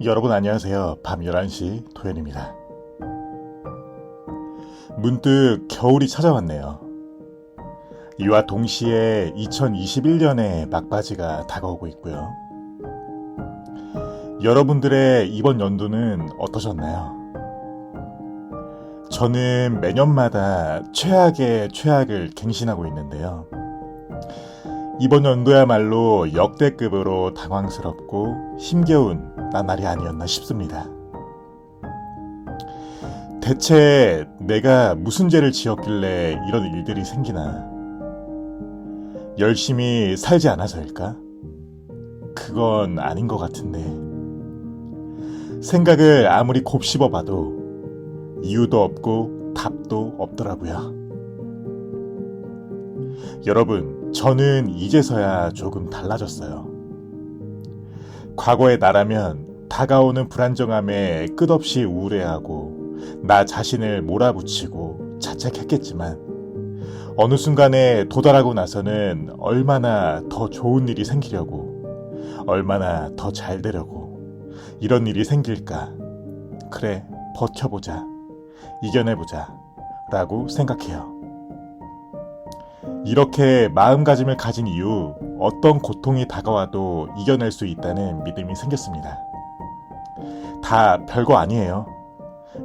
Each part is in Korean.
여러분 안녕하세요. 밤 11시 도현입니다. 문득 겨울이 찾아왔네요. 이와 동시에 2021년의 막바지가 다가오고 있고요. 여러분들의 이번 연도는 어떠셨나요? 저는 매년마다 최악의 최악을 갱신하고 있는데요. 이번 연도야말로 역대급으로 당황스럽고 힘겨운 나날이 아니었나 싶습니다. 대체 내가 무슨 죄를 지었길래 이런 일들이 생기나? 열심히 살지 않아서일까? 그건 아닌 것 같은데. 생각을 아무리 곱씹어 봐도 이유도 없고 답도 없더라고요. 여러분, 저는 이제서야 조금 달라졌어요. 과거의 나라면 다가오는 불안정함에 끝없이 우울해하고 나 자신을 몰아붙이고 자책했겠지만 어느 순간에 도달하고 나서는 얼마나 더 좋은 일이 생기려고, 얼마나 더 잘 되려고 이런 일이 생길까? 그래, 버텨보자, 이겨내보자 라고 생각해요. 이렇게 마음가짐을 가진 이후 어떤 고통이 다가와도 이겨낼 수 있다는 믿음이 생겼습니다. 다 별거 아니에요.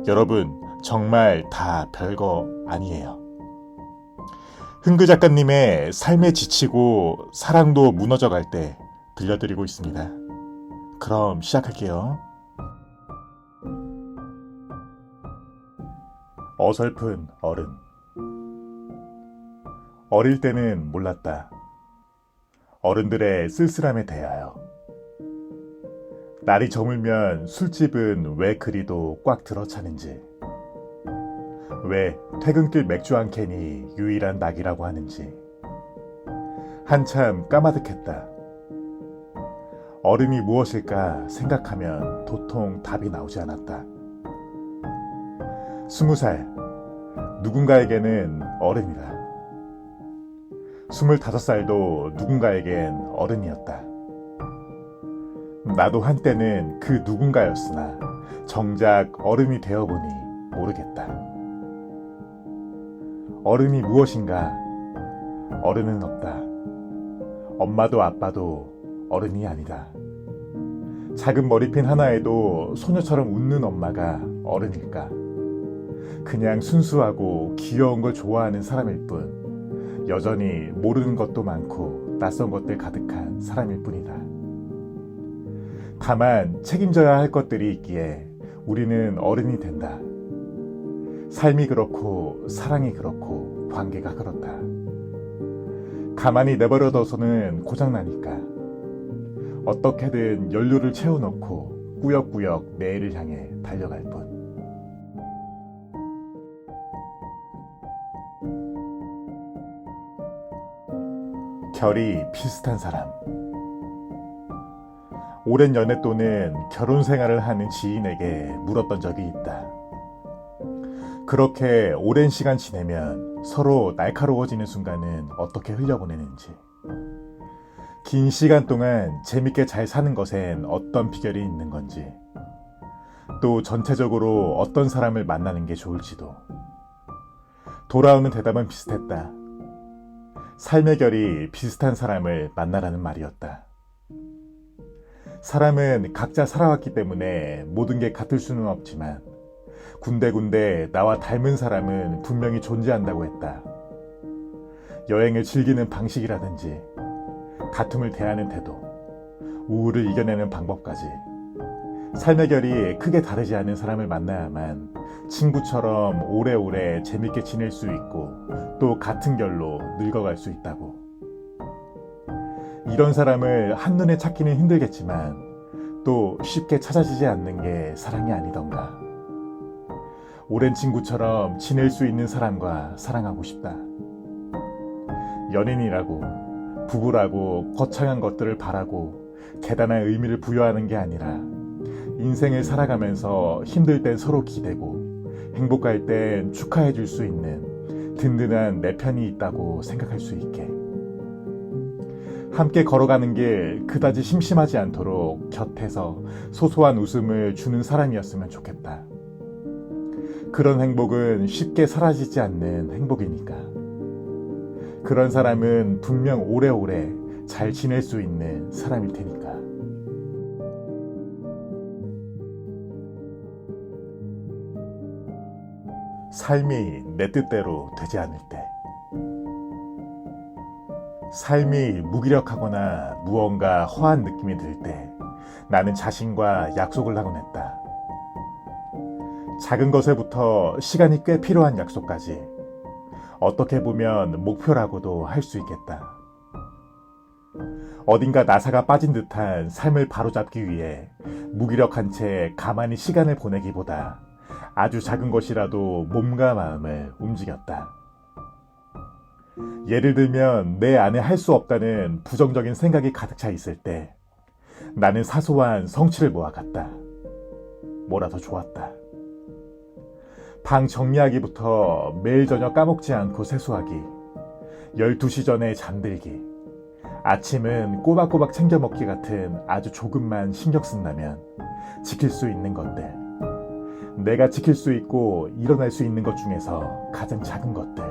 여러분, 정말 다 별거 아니에요. 흥그 작가님의 삶에 지치고 사랑도 무너져갈 때 들려드리고 있습니다. 그럼 시작할게요. 어설픈 어른. 어릴 때는 몰랐다. 어른들의 쓸쓸함에 대하여. 날이 저물면 술집은 왜 그리도 꽉 들어차는지, 왜 퇴근길 맥주 한 캔이 유일한 낙이라고 하는지 한참 까마득했다. 어른이 무엇일까 생각하면 도통 답이 나오지 않았다. 20살, 누군가에게는 어른이다. 25살도 누군가에겐 어른이었다. 나도 한때는 그 누군가였으나 정작 어른이 되어보니 모르겠다. 어른이 무엇인가? 어른은 없다. 엄마도 아빠도 어른이 아니다. 작은 머리핀 하나에도 소녀처럼 웃는 엄마가 어른일까? 그냥 순수하고 귀여운 걸 좋아하는 사람일 뿐, 여전히 모르는 것도 많고 낯선 것들 가득한 사람일 뿐이다. 다만 책임져야 할 것들이 있기에 우리는 어른이 된다. 삶이 그렇고 사랑이 그렇고 관계가 그렇다. 가만히 내버려둬서는 고장나니까 어떻게든 연료를 채워넣고 꾸역꾸역 내일을 향해 달려갈 뿐. 결이 비슷한 사람. 오랜 연애 또는 결혼 생활을 하는 지인에게 물었던 적이 있다. 그렇게 오랜 시간 지내면 서로 날카로워지는 순간은 어떻게 흘려보내는지, 긴 시간 동안 재밌게 잘 사는 것엔 어떤 비결이 있는 건지, 또 전체적으로 어떤 사람을 만나는 게 좋을지도. 돌아오는 대답은 비슷했다. 삶의 결이 비슷한 사람을 만나라는 말이었다. 사람은 각자 살아왔기 때문에 모든 게 같을 수는 없지만 군데군데 나와 닮은 사람은 분명히 존재한다고 했다. 여행을 즐기는 방식이라든지, 다툼을 대하는 태도, 우울을 이겨내는 방법까지 삶의 결이 크게 다르지 않은 사람을 만나야만 친구처럼 오래오래 재밌게 지낼 수 있고 또 같은 결로 늙어갈 수 있다고. 이런 사람을 한눈에 찾기는 힘들겠지만 또 쉽게 찾아지지 않는 게 사랑이 아니던가. 오랜 친구처럼 지낼 수 있는 사람과 사랑하고 싶다. 연인이라고, 부부라고 거창한 것들을 바라고 대단한 의미를 부여하는 게 아니라 인생을 살아가면서 힘들 땐 서로 기대고 행복할 땐 축하해 줄 수 있는 든든한 내 편이 있다고 생각할 수 있게. 함께 걸어가는 길 그다지 심심하지 않도록 곁에서 소소한 웃음을 주는 사람이었으면 좋겠다. 그런 행복은 쉽게 사라지지 않는 행복이니까. 그런 사람은 분명 오래오래 잘 지낼 수 있는 사람일 테니까. 삶이 내 뜻대로 되지 않을 때, 삶이 무기력하거나 무언가 허한 느낌이 들 때 나는 자신과 약속을 하곤 했다. 작은 것에부터 시간이 꽤 필요한 약속까지 어떻게 보면 목표라고도 할 수 있겠다. 어딘가 나사가 빠진 듯한 삶을 바로잡기 위해 무기력한 채 가만히 시간을 보내기보다 아주 작은 것이라도 몸과 마음을 움직였다. 예를 들면 내 안에 할 수 없다는 부정적인 생각이 가득 차 있을 때 나는 사소한 성취를 모아갔다. 뭐라도 좋았다. 방 정리하기부터 매일 저녁 까먹지 않고 세수하기, 12시 전에 잠들기, 아침은 꼬박꼬박 챙겨 먹기 같은 아주 조금만 신경 쓴다면 지킬 수 있는 것들, 내가 지킬 수 있고 일어날 수 있는 것 중에서 가장 작은 것들.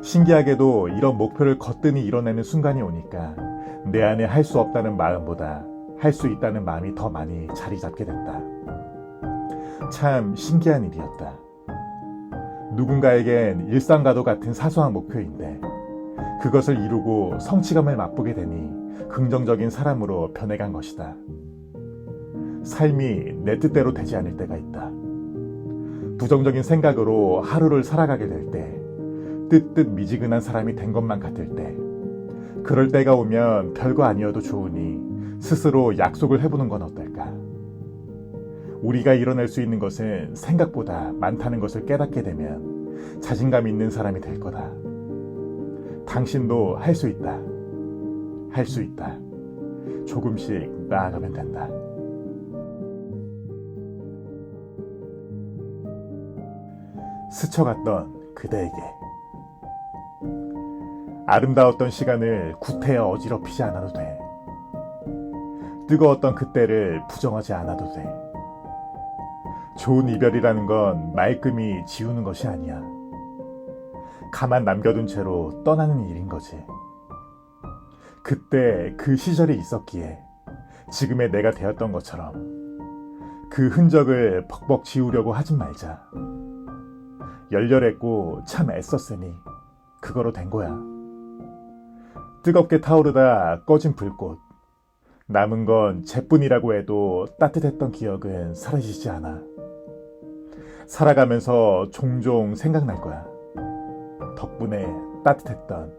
신기하게도 이런 목표를 거뜬히 이뤄내는 순간이 오니까 내 안에 할 수 없다는 마음보다 할 수 있다는 마음이 더 많이 자리 잡게 됐다. 참 신기한 일이었다. 누군가에겐 일상과도 같은 사소한 목표인데 그것을 이루고 성취감을 맛보게 되니 긍정적인 사람으로 변해간 것이다. 삶이 내 뜻대로 되지 않을 때가 있다. 부정적인 생각으로 하루를 살아가게 될 때, 뜨뜻 미지근한 사람이 된 것만 같을 때, 그럴 때가 오면 별거 아니어도 좋으니 스스로 약속을 해보는 건 어떨까? 우리가 이뤄낼 수 있는 것은 생각보다 많다는 것을 깨닫게 되면 자신감 있는 사람이 될 거다. 당신도 할 수 있다. 할 수 있다. 조금씩 나아가면 된다. 스쳐갔던 그대에게. 아름다웠던 시간을 구태여 어지럽히지 않아도 돼. 뜨거웠던 그때를 부정하지 않아도 돼. 좋은 이별이라는 건 말끔히 지우는 것이 아니야. 가만 남겨둔 채로 떠나는 일인 거지. 그때 그 시절이 있었기에 지금의 내가 되었던 것처럼 그 흔적을 벅벅 지우려고 하지 말자. 열렬했고 참 애썼으니 그거로 된 거야. 뜨겁게 타오르다 꺼진 불꽃. 남은 건 재뿐이라고 해도 따뜻했던 기억은 사라지지 않아. 살아가면서 종종 생각날 거야. 덕분에 따뜻했던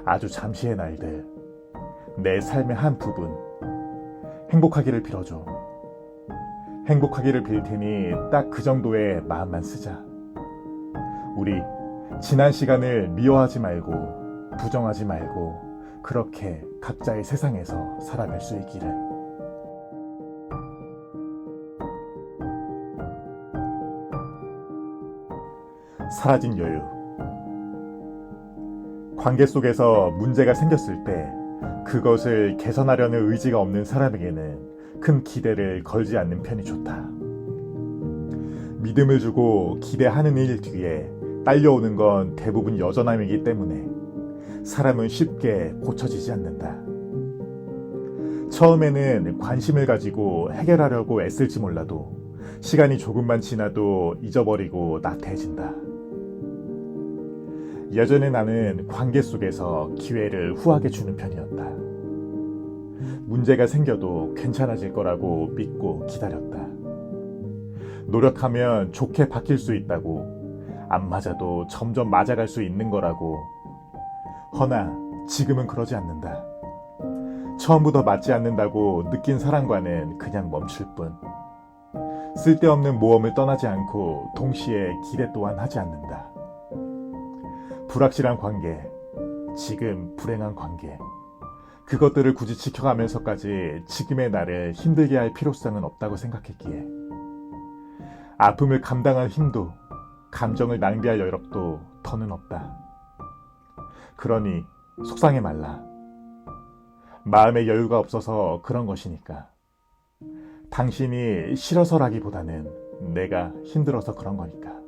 아주 잠시의 날들, 내 삶의 한 부분. 행복하기를 빌어줘. 행복하기를 빌 테니 딱 그 정도의 마음만 쓰자. 우리 지난 시간을 미워하지 말고 부정하지 말고 그렇게 각자의 세상에서 살아갈 수 있기를. 사라진 여유. 관계 속에서 문제가 생겼을 때 그것을 개선하려는 의지가 없는 사람에게는 큰 기대를 걸지 않는 편이 좋다. 믿음을 주고 기대하는 일 뒤에 딸려오는 건 대부분 여전함이기 때문에 사람은 쉽게 고쳐지지 않는다. 처음에는 관심을 가지고 해결하려고 애쓸지 몰라도 시간이 조금만 지나도 잊어버리고 나태해진다. 예전에 나는 관계 속에서 기회를 후하게 주는 편이었다. 문제가 생겨도 괜찮아질 거라고 믿고 기다렸다. 노력하면 좋게 바뀔 수 있다고, 안 맞아도 점점 맞아갈 수 있는 거라고. 허나 지금은 그러지 않는다. 처음부터 맞지 않는다고 느낀 사람과는 그냥 멈출 뿐. 쓸데없는 모험을 떠나지 않고 동시에 기대 또한 하지 않는다. 불확실한 관계, 지금 불행한 관계, 그것들을 굳이 지켜가면서까지 지금의 나를 힘들게 할 필요성은 없다고 생각했기에 아픔을 감당할 힘도, 감정을 낭비할 여력도 더는 없다. 그러니 속상해 말라. 마음의 여유가 없어서 그런 것이니까. 당신이 싫어서라기보다는 내가 힘들어서 그런 거니까.